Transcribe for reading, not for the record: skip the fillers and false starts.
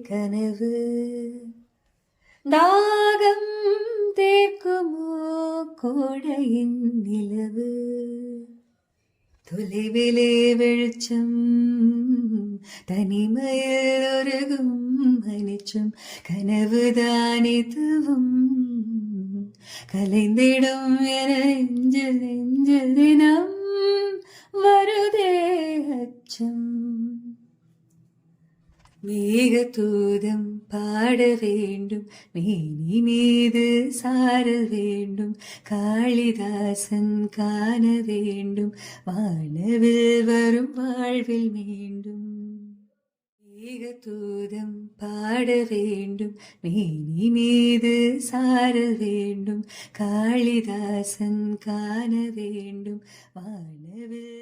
கனவு தாகம் தேக்குமோ கோடையின் நிலவு தொலைவிலே வெளிச்சம் தனிமையில் ஒருகும் மனிச்சும் கனவுதான் இதுவும் கலைந்திடும் என நெஞ்சில் தினம் வருதே அச்சம் மேகதூதம் பாட வேண்டும் மேனி மீது சாரல் வேண்டும் காளிதாசன் காண வேண்டும் வானவில் வரும் வாழ்வில் மீண்டும் மேகதூதம் பாட வேண்டும் மேனி மீது சாரல் வேண்டும் காளிதாசன் காண வேண்டும் வானவில்